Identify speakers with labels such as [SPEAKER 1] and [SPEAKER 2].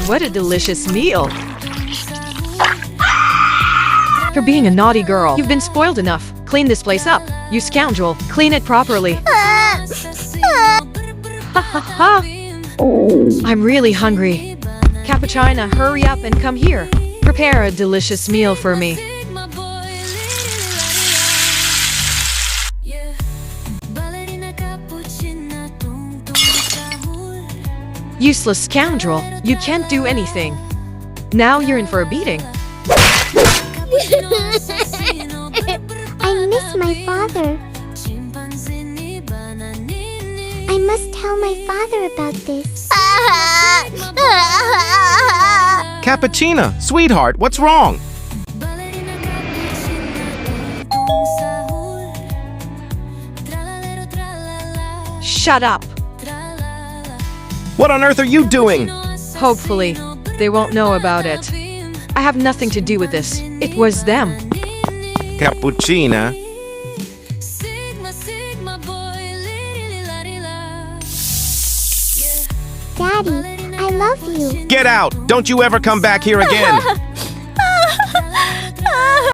[SPEAKER 1] What a delicious meal. You're being a naughty girl. You've been spoiled enough. Clean this place up. You scoundrel. Clean it properly. Ha ha ha. I'm really hungry. Cappuccino, hurry up and come here. Prepare a delicious meal for me. Useless scoundrel. You can't do anything. Now you're in for a beating.
[SPEAKER 2] I miss my father. I must tell my father about this.
[SPEAKER 3] Cappuccino, sweetheart, what's wrong?
[SPEAKER 1] Shut up.
[SPEAKER 3] What on earth are you doing?
[SPEAKER 1] Hopefully, they won't know about it. I have nothing to do with this. It was them.
[SPEAKER 3] Cappuccino.
[SPEAKER 2] Daddy, I love you.
[SPEAKER 3] Get out! Don't you ever come back here again!